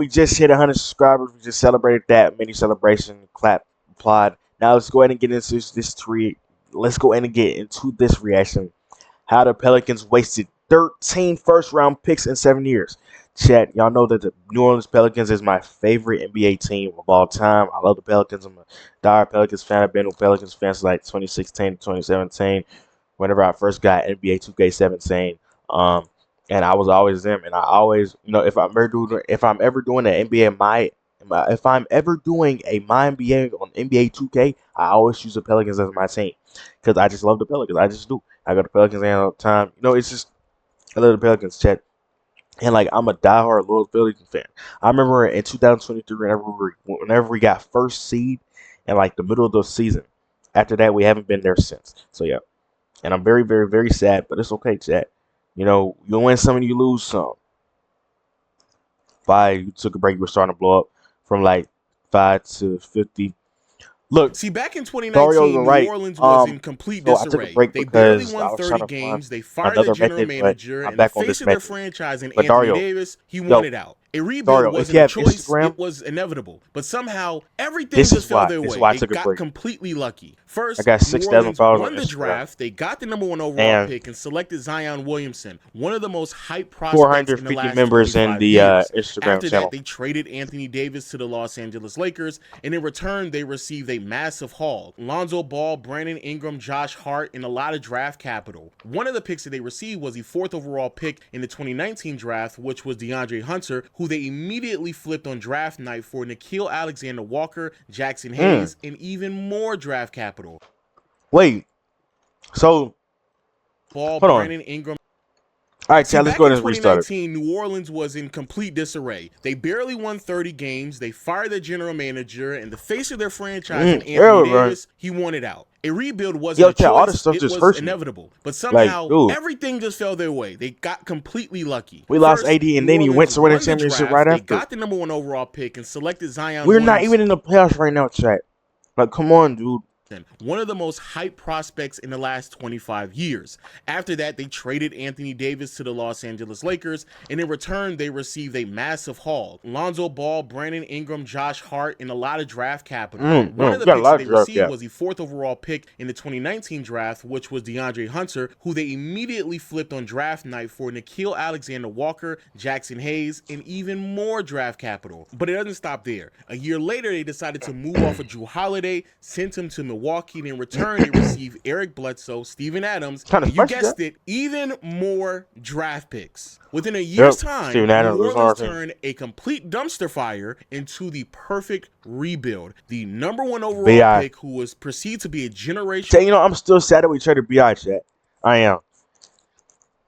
We just hit 100 subscribers. We just celebrated that mini celebration. Clap, applaud. Now let's go ahead and get into this tweet. Let's go ahead and get into this reaction. How the Pelicans wasted 13 first-round picks in 7 years. Chat, y'all know that the New Orleans Pelicans is my favorite NBA team of all time. I love the Pelicans. I'm a diehard Pelicans fan. I've been with Pelicans fans since like 2016 to 2017, whenever I first got NBA 2K17. And I was always them. And I always, if I'm ever doing an NBA if I'm ever doing a my NBA on NBA 2K, I always choose the Pelicans as my team because I just love the Pelicans. I just do. I go to Pelicans all the time. It's just I love the Pelicans, chat. And like I'm a diehard loyal Pelicans fan. I remember in 2023, whenever we got first seed in like the middle of the season. After that, we haven't been there since. So yeah, and I'm very, very, very sad, but it's okay, chat. You win some and you lose some. You took a break, you were starting to blow up from like 5 to 50. Look, see, back in Dario, 2019, you're New right. Orleans was in complete So I took a disarray. break They barely because I won was 30 trying to games. find They fired the another general method, but manager, I'm and the back on face this of their method. franchise, and But Anthony Dario, Davis, he yo, wanted out. A rebuild Dario, if wasn't you a have choice, Instagram, it was inevitable. But somehow, everything this just is fell why. their This is way. why I They took a got break. completely lucky. I First, got New 6,000 Orleans followers won on the Instagram draft. They got the #1 overall and pick and selected Zion Williamson, one of the most hyped prospects in the 450 last members in 25 the years. Instagram After that, channel. they traded Anthony Davis to the Los Angeles Lakers, and in return, they received a massive haul. Lonzo Ball, Brandon Ingram, Josh Hart, and a lot of draft capital. One of the picks that they received was the 4th overall pick in the 2019 draft, which was DeAndre Hunter, who they immediately flipped on draft night for Nickeil Alexander-Walker, Jackson Hayes, and even more draft capital. Wait, so Ball, hold on. Brandon Ingram. All right, See, Chad, let's back go in ahead and restart it. 2019, New Orleans was in complete disarray. They barely won 30 games. They fired their general manager, and the face of their franchise, and Anthony Davis, he wanted out. A rebuild wasn't a Chad, all this choice, stuff it just was hurts me. inevitable. But Like, somehow, dude, everything just fell their way. They got completely lucky. we lost First, AD, and New then he went Orleans to win the won the championship draft. right They after. got the #1 overall pick and selected Zion We're Williamson. not even in the playoffs right now, Chad. Like, come on, dude. One of the most hyped prospects in the last 25 years. After that, they traded Anthony Davis to the Los Angeles Lakers, and in return, they received a massive haul. Lonzo Ball, Brandon Ingram, Josh Hart, and a lot of draft capital. One of the picks that they received was the 4th overall pick in the 2019 draft, which was DeAndre Hunter, who they immediately flipped on draft night for Nickeil Alexander-Walker, Jackson Hayes, and even more draft capital. But it doesn't stop there. A year later, they decided to move off of Jrue Holiday, sent him to Milwaukee, and in return, they received Eric Bledsoe, Steven Adams, and you guessed it, even more draft picks. Within a year's time, New Orleans turned a complete dumpster fire into the perfect rebuild. The #1 overall pick, who was perceived to be a generation. I'm still sad that we traded B.I. Chat. I am.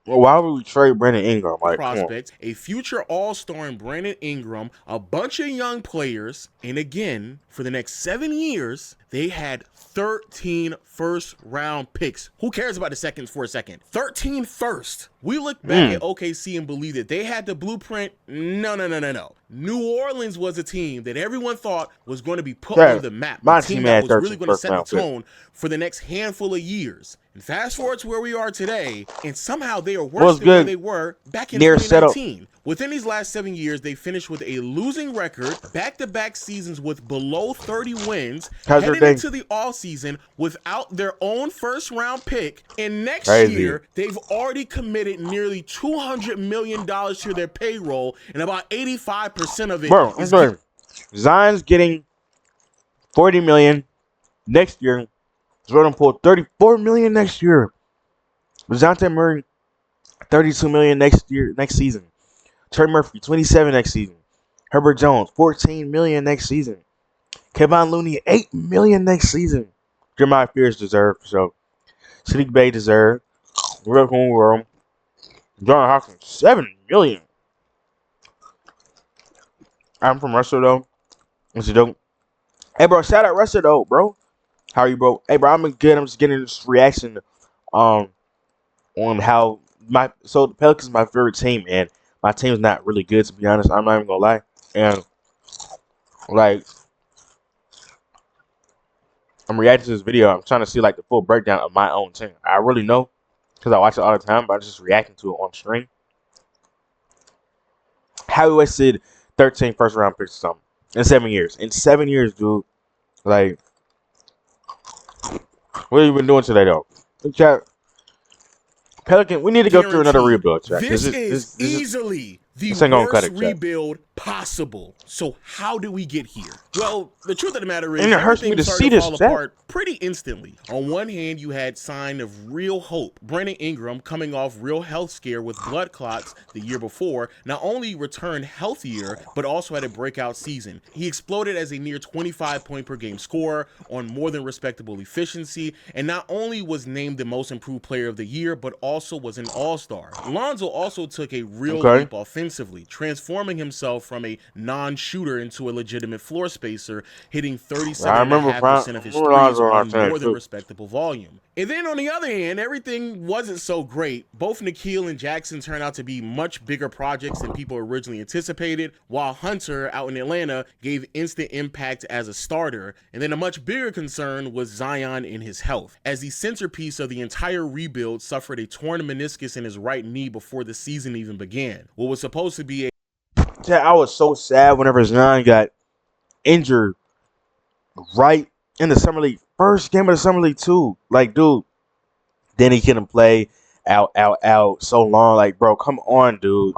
Well, why would we trade Brandon Ingram? Like, prospects, a future all-star in Brandon Ingram, a bunch of young players, and again, for the next 7 years, they had 13 first-round picks. Who cares about the seconds for a second? 13 first. We look back at OKC and believe that they had the blueprint. No. New Orleans was a team that everyone thought was going to be put on the map. The team that was really going to set the tone for the next handful of years. And fast forward to where we are today, and somehow they are worse than where they were back in 2019. Within these last 7 years, they finished with a losing record, back-to-back seasons with below 30 wins, heading into the offseason without their own first-round pick, and next year, they've already committed nearly $200 million to their payroll, and about 85% of it is... Zion's getting $40 million next year. Jordan Poole, $34 million next year. DeJounte Murray, $32 million next season. Trey Murphy, $27 million next season. Herbert Jones, $14 million next season. Kevon Looney, $8 million next season. Jeremiah Fears deserved, so Sadiq Bey deserved. John Hawkins, $7 million. I'm from Russell though. What's it dope? Hey bro, shout out Russell though, bro. How are you, bro? Hey, bro, I'm good. I'm just getting this reaction on how the Pelicans is my favorite team, and my team's not really good, to be honest. I'm not even gonna lie. And like, I'm reacting to this video. I'm trying to see like the full breakdown of my own team. I really know because I watch it all the time, but I'm just reacting to it on stream. How we wasted 13 first round picks or something in 7 years. In 7 years, dude. Like, what have you been doing today, though? Chat, Pelican, we need to go through another Guaranteed. rebuild, chat. This is easily the this ain't gonna cut worst it, chat. rebuild possible. So how did we get here? Well, the truth of the matter is And it hurts me everything to started see to this, fall chat. apart pretty instantly. On one hand, you had sign of real hope. Brandon Ingram, coming off real health scare with blood clots the year before, not only returned healthier, but also had a breakout season. He exploded as a near 25 point per game scorer on more than respectable efficiency, and not only was named the most improved player of the year, but also was an all-star. Lonzo also took a real leap offensively, transforming himself from a non-shooter into a legitimate floor spacer, hitting 37.5% of his threes on more than respectable volume. And then on the other hand, everything wasn't so great. Both Nikhil and Jackson turned out to be much bigger projects than people originally anticipated, while Hunter out in Atlanta gave instant impact as a starter. And then a much bigger concern was Zion in his health, as the centerpiece of the entire rebuild suffered a torn meniscus in his right knee before the season even began. What was supposed to be a... Yeah, I was so sad whenever Zion got injured right in the Summer League. First game of the Summer League, too. Like, dude, then he couldn't play out so long. Like, bro, come on, dude.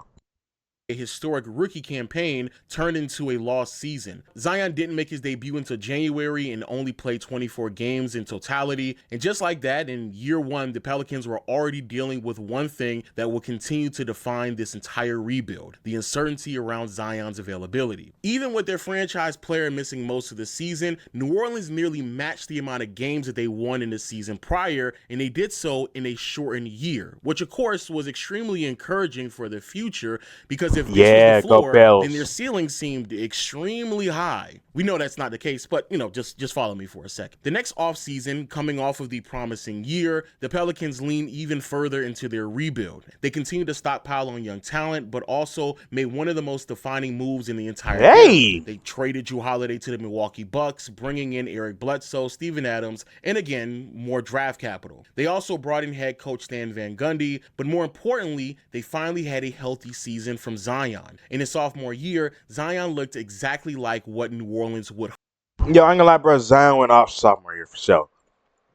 A historic rookie campaign turned into a lost season. Zion didn't make his debut until January and only played 24 games in totality. And just like that, in year one, the Pelicans were already dealing with one thing that will continue to define this entire rebuild: the uncertainty around Zion's availability. Even with their franchise player missing most of the season, New Orleans nearly matched the amount of games that they won in the season prior, and they did so in a shortened year, which of course was extremely encouraging for the future, because if this was the floor, then their ceiling seemed extremely high. We know that's not the case, but just follow me for a second. The next offseason, coming off of the promising year, the Pelicans leaned even further into their rebuild. They continued to stockpile on young talent, but also made one of the most defining moves in the entire era. They traded Jrue Holiday to the Milwaukee Bucks, bringing in Eric Bledsoe, Steven Adams, and again, more draft capital. They also brought in head coach Stan Van Gundy, but more importantly, they finally had a healthy season from Zion. In his sophomore year, Zion looked exactly like what New Orleans would. Yo, I ain't gonna lie, bro. Zion went off sophomore year for sure.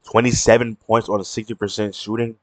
27 points on a 60% shooting.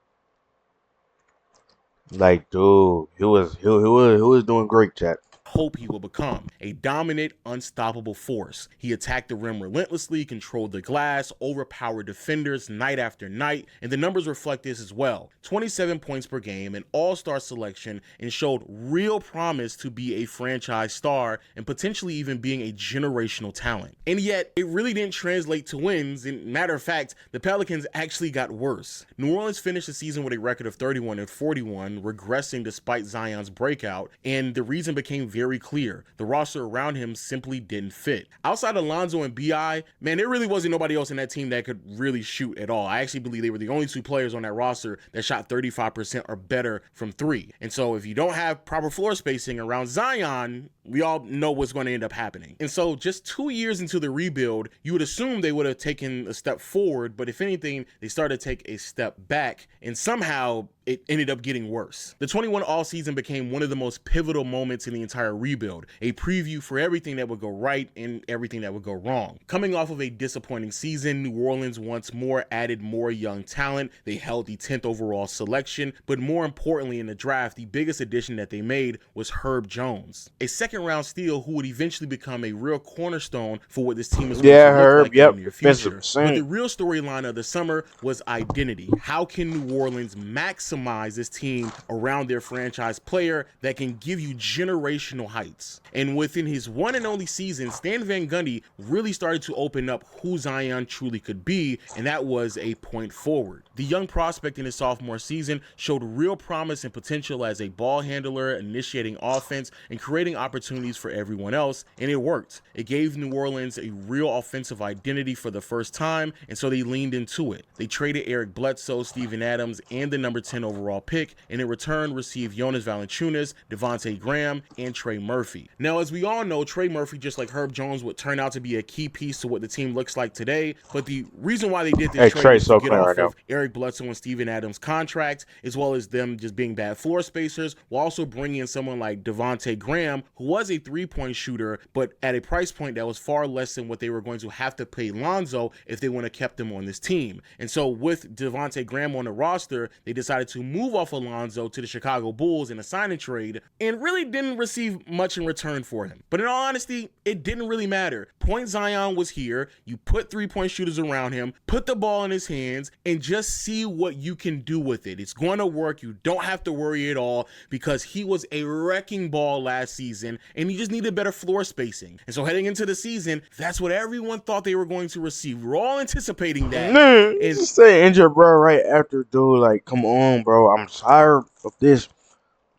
Like, dude, he was doing great, chat. Hope he will become a dominant, unstoppable force. He attacked the rim relentlessly, controlled the glass, overpowered defenders night after night, and the numbers reflect this as well. 27 points per game, an all-star selection, and showed real promise to be a franchise star and potentially even being a generational talent. And yet, it really didn't translate to wins. And matter of fact, the Pelicans actually got worse. New Orleans finished the season with a record of 31-41, regressing despite Zion's breakout, and the reason became very clear: the roster around him simply didn't fit. Outside of Lonzo and B.I., man, there really wasn't nobody else in that team that could really shoot at all. I actually believe they were the only two players on that roster that shot 35% or better from three. And so if you don't have proper floor spacing around Zion, we all know what's going to end up happening. And so just 2 years into the rebuild, you would assume they would have taken a step forward, but if anything, they started to take a step back, and somehow it ended up getting worse. The 21 all-season became one of the most pivotal moments in the entire rebuild, a preview for everything that would go right and everything that would go wrong. Coming off of a disappointing season, New Orleans once more added more young talent. They held the 10th overall selection, but more importantly in the draft, the biggest addition that they made was Herb Jones, a second-round steal who would eventually become a real cornerstone for what this team is going to look like in the near future. But the real storyline of the summer was identity. How can New Orleans maximize this team around their franchise player that can give you generational heights? And within his one and only season, Stan Van Gundy really started to open up who Zion truly could be, and that was a point forward. The young prospect in his sophomore season showed real promise and potential as a ball handler, initiating offense and creating opportunities for everyone else, and it worked. It gave New Orleans a real offensive identity for the first time, and so they leaned into it. They traded Eric Bledsoe, Steven Adams, and the number 10 overall pick, and in return received Jonas Valanciunas, Devontae Graham, and Trey Murphy. Now, as we all know, Trey Murphy, just like Herb Jones, would turn out to be a key piece to what the team looks like today, but the reason why they did this trade Trey's was so to get clean off right now. of Eric Bledsoe and Steven Adams' contracts, as well as them just being bad floor spacers, while also bringing in someone like Devontae Graham, who was a three-point shooter, but at a price point that was far less than what they were going to have to pay Lonzo if they would have kept him on this team. And so with Devontae Graham on the roster, they decided to move off Alonzo to the Chicago Bulls in a sign-and trade and really didn't receive much in return for him. But in all honesty, it didn't really matter. Point Zion was here. You put three-point shooters around him, put the ball in his hands, and just see what you can do with it. It's going to work. You don't have to worry at all because he was a wrecking ball last season and he just needed better floor spacing. And so heading into the season, that's what everyone thought they were going to receive. We're all anticipating that. Man, just say injured, bro, right after, dude. Like, come on, bro. I'm tired of this.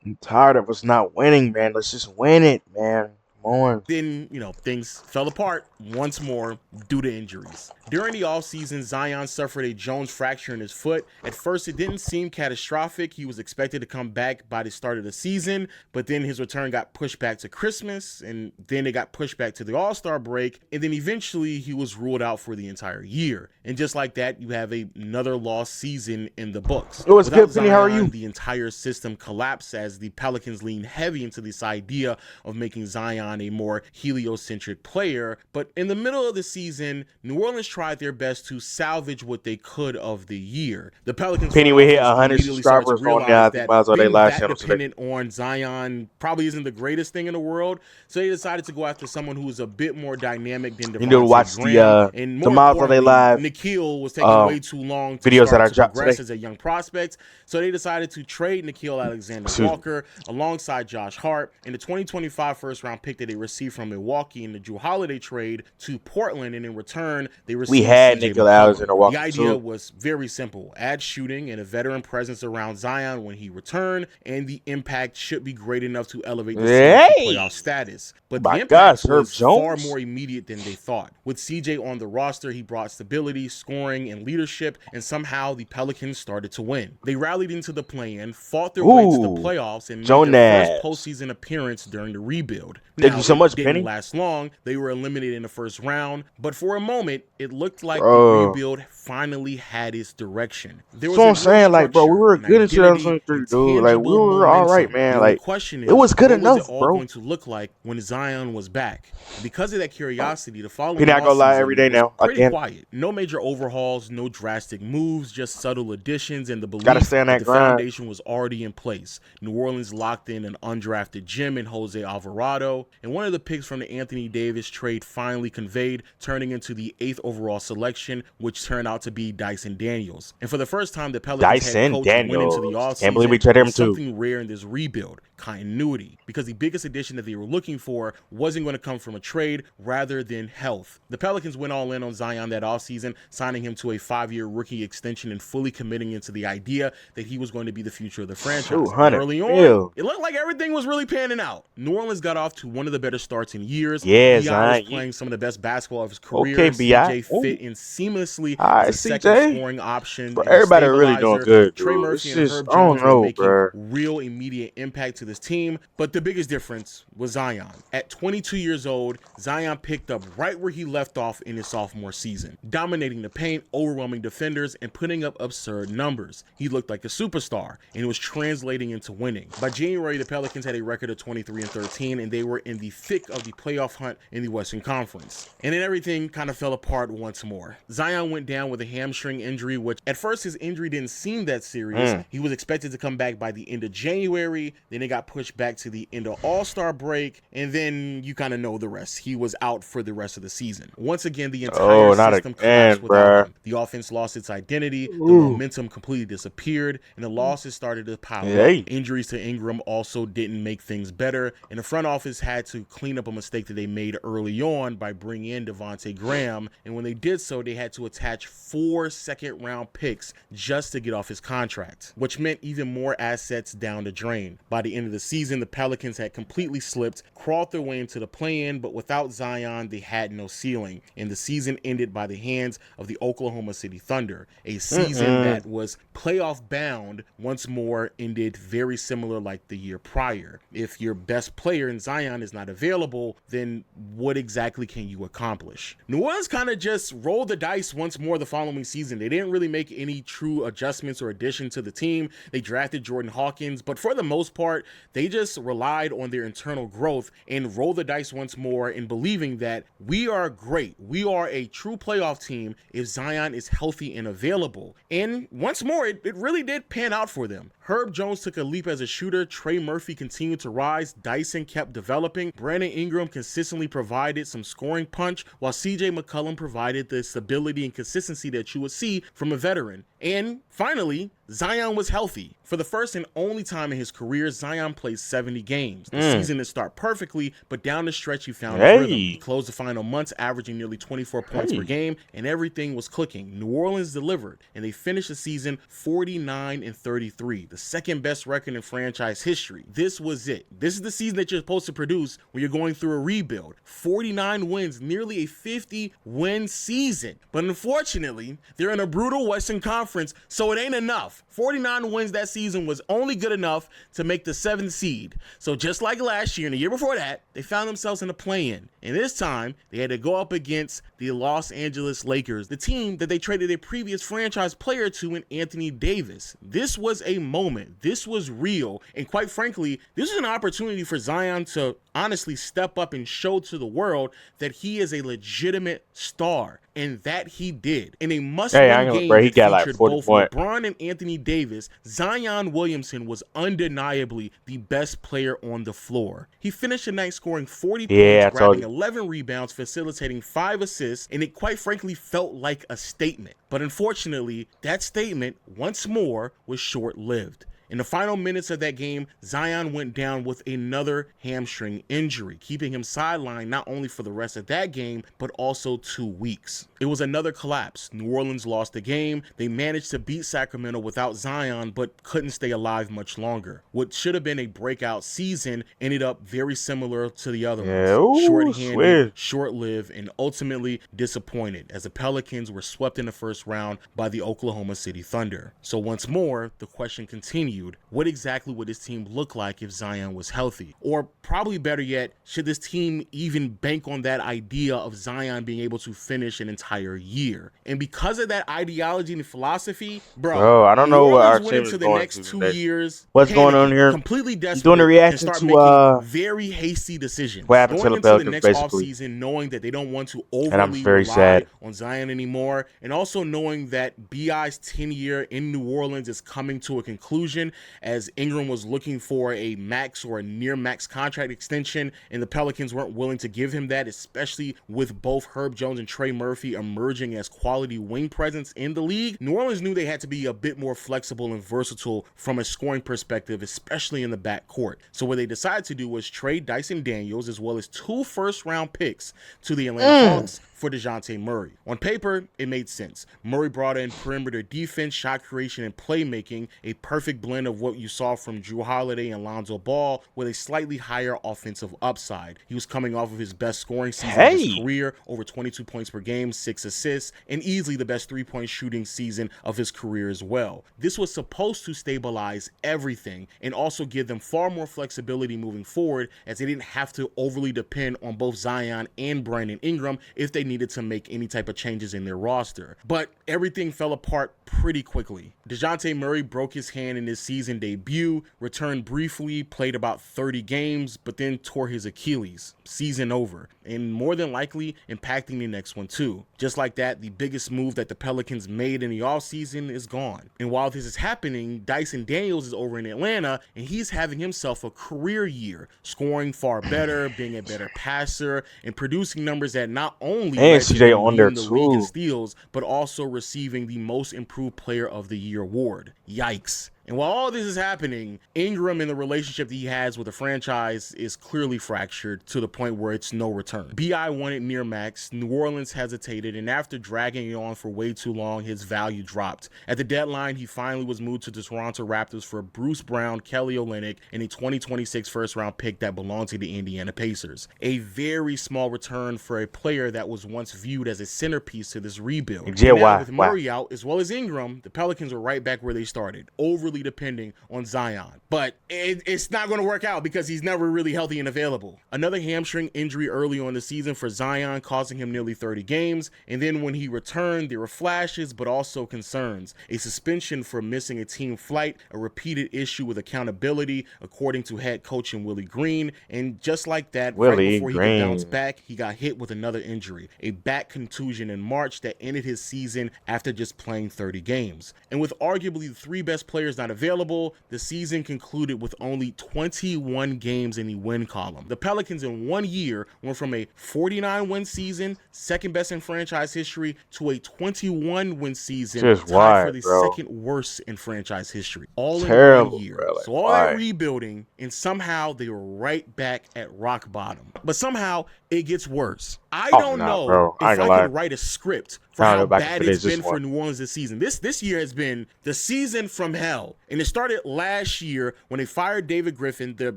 I'm tired of us not winning, man. Let's just win it, man. Come on. Then, things fell apart once more due to injuries. During the offseason, Zion suffered a Jones fracture in his foot. At first, it didn't seem catastrophic. He was expected to come back by the start of the season, but then his return got pushed back to Christmas, and then it got pushed back to the All-Star break, and then eventually he was ruled out for the entire year. And just like that, you have another lost season in the books. It was good, Zion, Penny. How are you? The entire system collapsed as the Pelicans leaned heavy into this idea of making Zion a more heliocentric player. But in the middle of the season, New Orleans tried their best to salvage what they could of the year. The Pelicans Penny, we hit 100 immediately started to subscribers on realize the that MylesAllDay being live that channel today. dependent on Zion probably isn't the greatest thing in the world. So they decided to go after someone who was a bit more dynamic than Devontae You need to watch Graham. And more MylesAllDay importantly, live Nikhil was taking way too long to videos that I start to dropped progress today. as a young prospect. So they decided to trade Nikhil Alexander-Walker alongside Josh Hart and the 2025 first-round pick that they received from Milwaukee in the Jrue Holiday trade to Portland, and in return, they received We had CJ Nikhil McCollum. Alexander-Walker, The idea too. was very simple. Add shooting and a veteran presence around Zion when he returned, and the impact should be great enough to elevate the team to playoff status. But the My impact gosh, Herb was far Jones? more immediate than they thought. With CJ on the roster, he brought stability, scoring, and leadership, and somehow the Pelicans started to win. They rallied into the play-in, fought their way to the playoffs, and made their first postseason appearance during the rebuild. Thank you so much, it didn't Penny. last long. They were eliminated in the first round, but for a moment, it looked like the rebuild finally had its direction. There was That's what I'm saying, like, bro, we were good in 2023, dude. Like, we were all right, man. Like, it was good enough, what was it all bro. going to look like when Zion was back? Because of that curiosity, the following You're not gonna lie offseason every day was now. pretty Again. quiet. No major overhauls, no drastic moves, just subtle additions, and the belief Gotta stay on that that the grind. foundation was already in place. New Orleans locked in an undrafted gem in Jose Alvarado, and one of the picks from the Anthony Davis trade finally conveyed, turning into the 8th overall selection, which turned out to be Dyson Daniels. And for the first time, the Pelicans head coach went into the offseason. Can't believe we traded him with too. something rare in this rebuild: continuity. Because the biggest addition that they were looking for wasn't going to come from a trade rather than health. The Pelicans went all in on Zion that offseason, signing him to a 5-year rookie extension and fully committing into the idea that he was going to be the future of the franchise. Early on, it looked like everything was really panning out. New Orleans got off to one of the better starts in years. Yeah, B.I. was playing some of the best basketball of his career. Okay, CJ B.I. fit in seamlessly Alright, as a second CJ. scoring option. Bro, everybody really doing good, Trey dude. Murphy It's and just, Herb I don't Jones were know, making bro. real immediate impact to this team, but the biggest difference was Zion. At 22 years old, Zion picked up right where he left off in his sophomore season, dominating the paint, overwhelming defenders, and putting up absurd numbers. He looked like a superstar, and it was translating into winning. By January, the Pelicans had a record of 23-13, and they were in the thick of the playoff hunt in the Western Conference. And then everything kind of fell apart once more. Zion went down with a hamstring injury, which at first his injury didn't seem that serious. He was expected to come back by the end of January, then it got pushed back to the end of All-Star break, and then you kind of know the rest. He was out for the rest of the season. Once again, the entire system collapsed without him. The offense lost its identity, the momentum completely disappeared, and the losses started to pile up. Injuries to Ingram also didn't make things better, and the front office had to clean up a mistake that they made early on by bringing in Devontae Graham. And when they did so, they had to attach 4 second-round picks just to get off his contract, which meant even more assets down the drain. By the end of the season, the Pelicans had completely slipped, crawled their way into the play-in, but without Zion, they had no ceiling. And the season ended by the hands of the Oklahoma City Thunder. A season that was playoff bound once more ended very similar like the year prior. If your best player in Zion is not available, then what exactly can you accomplish? New Orleans kind of just rolled the dice once more the following season. They didn't really make any true adjustments or addition to the team. They drafted Jordan Hawkins, but for the most part, they just relied on their internal growth and rolled the dice once more in believing that we are great. We are a true playoff team if Zion is healthy and available. And once more, it really did pan out for them. Herb Jones took a leap as a shooter. Trey Murphy continued to rise. Dyson kept developing. Brandon Ingram consistently provided some scoring punch, while CJ McCollum provided the stability and consistency that you would see from a veteran. And finally, Zion was healthy. For the first and only time in his career, Zion played 70 games. The season didn't start perfectly, but down the stretch he found his rhythm. He closed the final months averaging nearly 24 points per game, and everything was clicking. New Orleans delivered, and they finished the season 49-33, the second best record in franchise history. This was it. This is the season that you're supposed to produce when you're going through a rebuild. 49 wins, nearly a 50-win season. But unfortunately, they're in a brutal Western Conference, so it ain't enough. 49 wins that season was only good enough to make the 7th seed. So just like last year and the year before that, they found themselves in a play-in. And this time, they had to go up against the Los Angeles Lakers, the team that they traded their previous franchise player to in Anthony Davis. This was a moment. This was real. And quite frankly, this is an opportunity for Zion to honestly step up and show to the world that he is a legitimate star. And that he did. In a must-win game that featured both LeBron and Anthony Davis, Zion Williamson was undeniably the best player on the floor. He finished the night scoring 40 points, grabbing 11 rebounds, facilitating 5 assists, and it quite frankly felt like a statement. But unfortunately, that statement, once more, was short-lived. In the final minutes of that game, Zion went down with another hamstring injury, keeping him sidelined not only for the rest of that game, but also 2 weeks. It was another collapse. New Orleans lost the game. They managed to beat Sacramento without Zion, but couldn't stay alive much longer. What should have been a breakout season ended up very similar to the other ones. Short-handed, short-lived, and ultimately disappointed, as the Pelicans were swept in the first round by the Oklahoma City Thunder. So once more, the question continued. What exactly would this team look like if Zion was healthy? Or probably better yet, should this team even bank on that idea of Zion being able to finish an entire year? And because of that ideology and philosophy, bro, I don't know what our went team into is the going next to 2 years. What's going on here? Completely desperate. Doing a reaction and start to making very hasty decisions. what happened to the Pelicans, next basically. offseason, knowing that they don't want to overly rely on Zion anymore, and also knowing that BI's tenure in New Orleans is coming to a conclusion, as Ingram was looking for a max or a near max contract extension, and the Pelicans weren't willing to give him that, especially with both Herb Jones and Trey Murphy emerging as quality wing presence in the league. New Orleans knew they had to be a bit more flexible and versatile from a scoring perspective, especially in the backcourt. So what they decided to do was trade Dyson Daniels as well as 2 first-round picks to the Atlanta Hawks for DeJounte Murray. On paper, it made sense. Murray brought in perimeter defense, shot creation, and playmaking, a perfect blend of what you saw from Jrue Holiday and Lonzo Ball, with a slightly higher offensive upside. He was coming off of his best scoring season of his career, over 22 points per game, 6 assists, and easily the best 3-point shooting season of his career as well. This was supposed to stabilize everything and also give them far more flexibility moving forward, as they didn't have to overly depend on both Zion and Brandon Ingram if they needed to make any type of changes in their roster. But everything fell apart pretty quickly. DeJounte Murray broke his hand in his season debut, returned briefly, played about 30 games, but then tore his Achilles. Season over, and more than likely impacting the next one too. Just like that, the biggest move that the Pelicans made in the offseason is gone. And while this is happening, Dyson Daniels is over in Atlanta, and he's having himself a career year, scoring far better, being a better passer, and producing numbers that not only CJ on there the too, league in steals, but also receiving the most improved player of the year award. Yikes. And while all this is happening, Ingram and the relationship that he has with the franchise is clearly fractured to the point where it's no return. BI wanted near max, New Orleans hesitated, and after dragging it on for way too long, his value dropped. At the deadline, he finally was moved to the Toronto Raptors for Bruce Brown, Kelly Olynyk, and a 2026 first-round pick that belonged to the Indiana Pacers. A very small return for a player that was once viewed as a centerpiece to this rebuild. Yeah, And now why? with Murray out, as well as Ingram, the Pelicans are right back where they started, overly depending on Zion. But it's not going to work out because he's never really healthy and available. Another hamstring injury early on the season for Zion, causing him nearly 30 games. And then when he returned, there were flashes, but also concerns. A suspension for missing a team flight, a repeated issue with accountability, according to head coach Willie Green. And just like that, right before he could bounce back, he got hit with another injury, a back contusion in March that ended his season after just playing 30 games. And with arguably the three best players not available, the season concluded with only 21 games in the win column. The Pelicans in 1 year went from a 49-win season, second best in franchise history, to a 21-win season, tied for the second worst in franchise history. All in 1 year. Bro, so all that rebuilding, and somehow they were right back at rock bottom. But somehow it gets worse. I don't know if I can write a script for how bad it's been for New Orleans this season. This year has been the season from hell. And it started last year when they fired David Griffin, the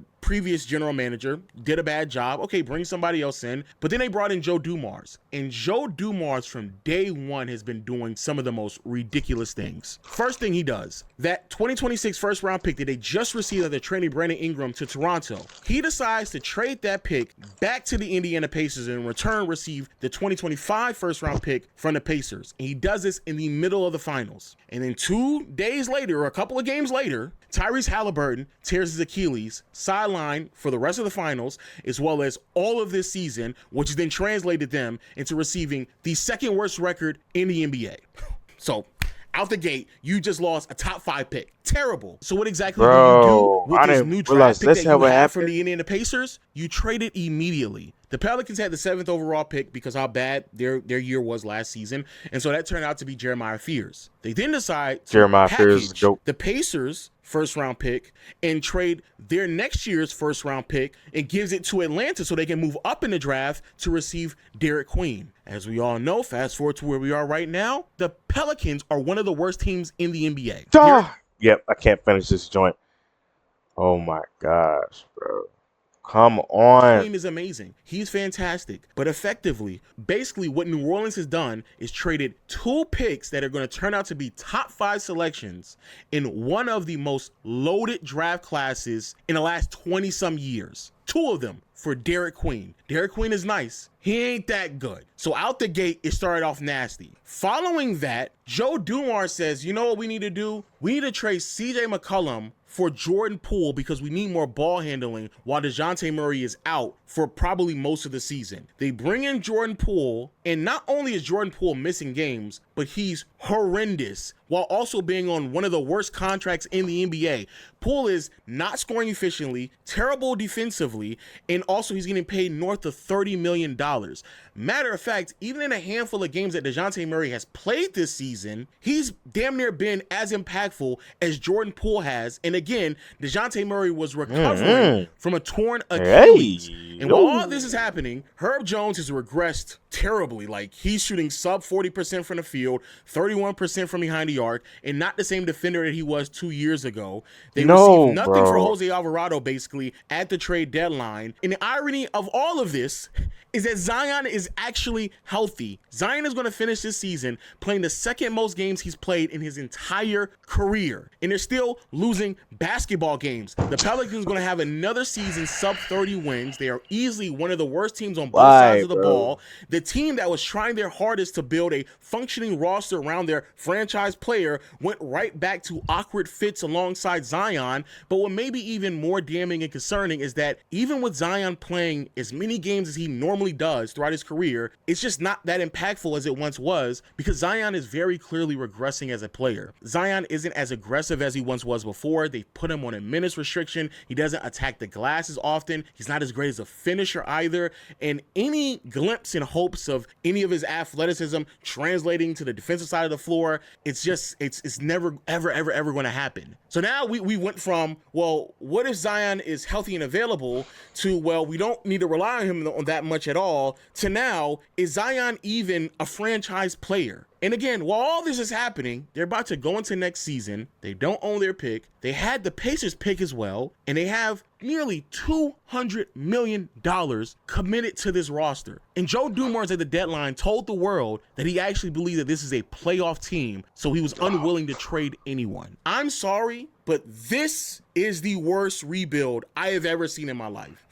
previous general manager, did a bad job. Okay, bring somebody else in. But then they brought in Joe Dumars. And Joe Dumars from day one has been doing some of the most ridiculous things. First thing he does, that 2026 first round pick that they just received after trading Brandon Ingram to Toronto, he decides to trade that pick back to the Indiana Pacers and in return receive the 2025 first round pick from the Pacers. And he does this in the middle of the finals. And then 2 days later, or a couple of games later, Tyrese Halliburton tears his Achilles, sidelined for the rest of the finals, as well as all of this season, which then translated them into receiving the second worst record in the NBA. So, out the gate, you just lost a top 5 pick. Terrible. So what exactly do you do with this new draft pick that you have from the Indiana Pacers? You trade it immediately. The Pelicans had the 7th overall pick because how bad their year was last season, and so that turned out to be Jeremiah Fears. They then decide to package the Pacers' first-round pick and trade their next year's first-round pick and gives it to Atlanta so they can move up in the draft to receive Derek Queen. As we all know, fast forward to where we are right now, the Pelicans are one of the worst teams in the NBA. Yep, I can't finish this joint. Oh my gosh, bro. Come on. Queen is amazing. He's fantastic. But effectively, basically what New Orleans has done is traded 2 picks that are going to turn out to be top 5 selections in one of the most loaded draft classes in the last 20-some years. 2 of them for Derek Queen. Derek Queen is nice. He ain't that good. So out the gate, it started off nasty. Following that, Joe Dumars says, you know what we need to do? We need to trade CJ McCollum for Jordan Poole because we need more ball handling while DeJounte Murray is out for probably most of the season. They bring in Jordan Poole, and not only is Jordan Poole missing games, but he's horrendous while also being on one of the worst contracts in the NBA. Poole is not scoring efficiently, terrible defensively, and also he's getting paid north of $30 million. Matter of fact, even in a handful of games that DeJounte Murray has played this season, he's damn near been as impactful as Jordan Poole has. And again, DeJounte Murray was recovering from a torn Achilles. And while all this is happening, Herb Jones has regressed terribly. Like, he's shooting sub 40% from the field, 31% from behind the arc, and not the same defender that he was 2 years ago. They received nothing for Jose Alvarado, basically, at the trade deadline. And the irony of all of this is that Zion is actually healthy. Zion is going to finish this season playing the second most games he's played in his entire career. And they're still losing basketball games. The Pelicans are going to have another season sub 30 wins. They are easily one of the worst teams on both sides of the ball. The team that was trying their hardest to build a functioning roster around their franchise player went right back to awkward fits alongside Zion. But what may be even more damning and concerning is that even with Zion playing as many games as he normally does throughout his career, it's just not that impactful as it once was because Zion is very clearly regressing as a player. Zion isn't as aggressive as he once was before. They They put him on a minutes restriction. He doesn't attack the glass as often. He's not as great as a finisher either. And any glimpse and hopes of any of his athleticism translating to the defensive side of the floor, it's never, ever going to happen. So now we went from, well, what if Zion is healthy and available, to, well, we don't need to rely on him on that much at all, to now, is Zion even a franchise player? And again, while all this is happening, they're about to go into next season. They don't own their pick. They had the Pacers pick as well, and they have nearly $200 million committed to this roster. And Joe Dumars at the deadline told the world that he actually believed that this is a playoff team, so he was unwilling to trade anyone. I'm sorry, but this is the worst rebuild I have ever seen in my life.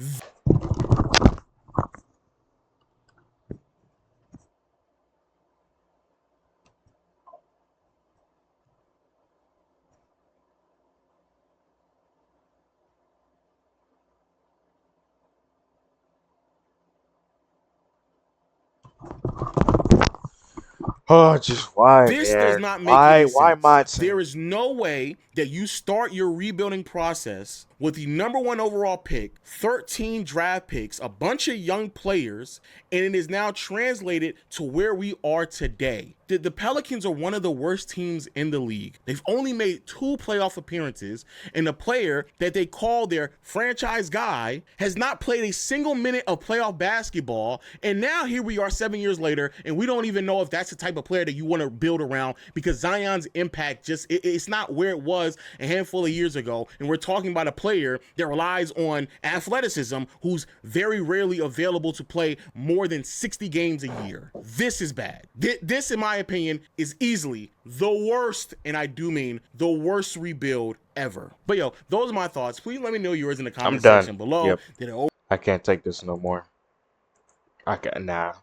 Oh, just why, This man? does not make any sense. Why mindset? There is no way that you start your rebuilding process with the #1 overall pick, 13 draft picks, a bunch of young players, and it is now translated to where we are today. The Pelicans are one of the worst teams in the league. They've only made 2 playoff appearances, and the player that they call their franchise guy has not played a single minute of playoff basketball. And now here we are 7 years later, and we don't even know if that's the type of player that you want to build around, because Zion's impact it's not where it was a handful of years ago. And we're talking about a player that relies on athleticism, who's very rarely available to play more than 60 games a year. This is bad. This, in my opinion, is easily the worst, and I do mean the worst rebuild ever. But yo, those are my thoughts. Please let me know yours in the comment section below. Yep. I can't take this no more. Nah.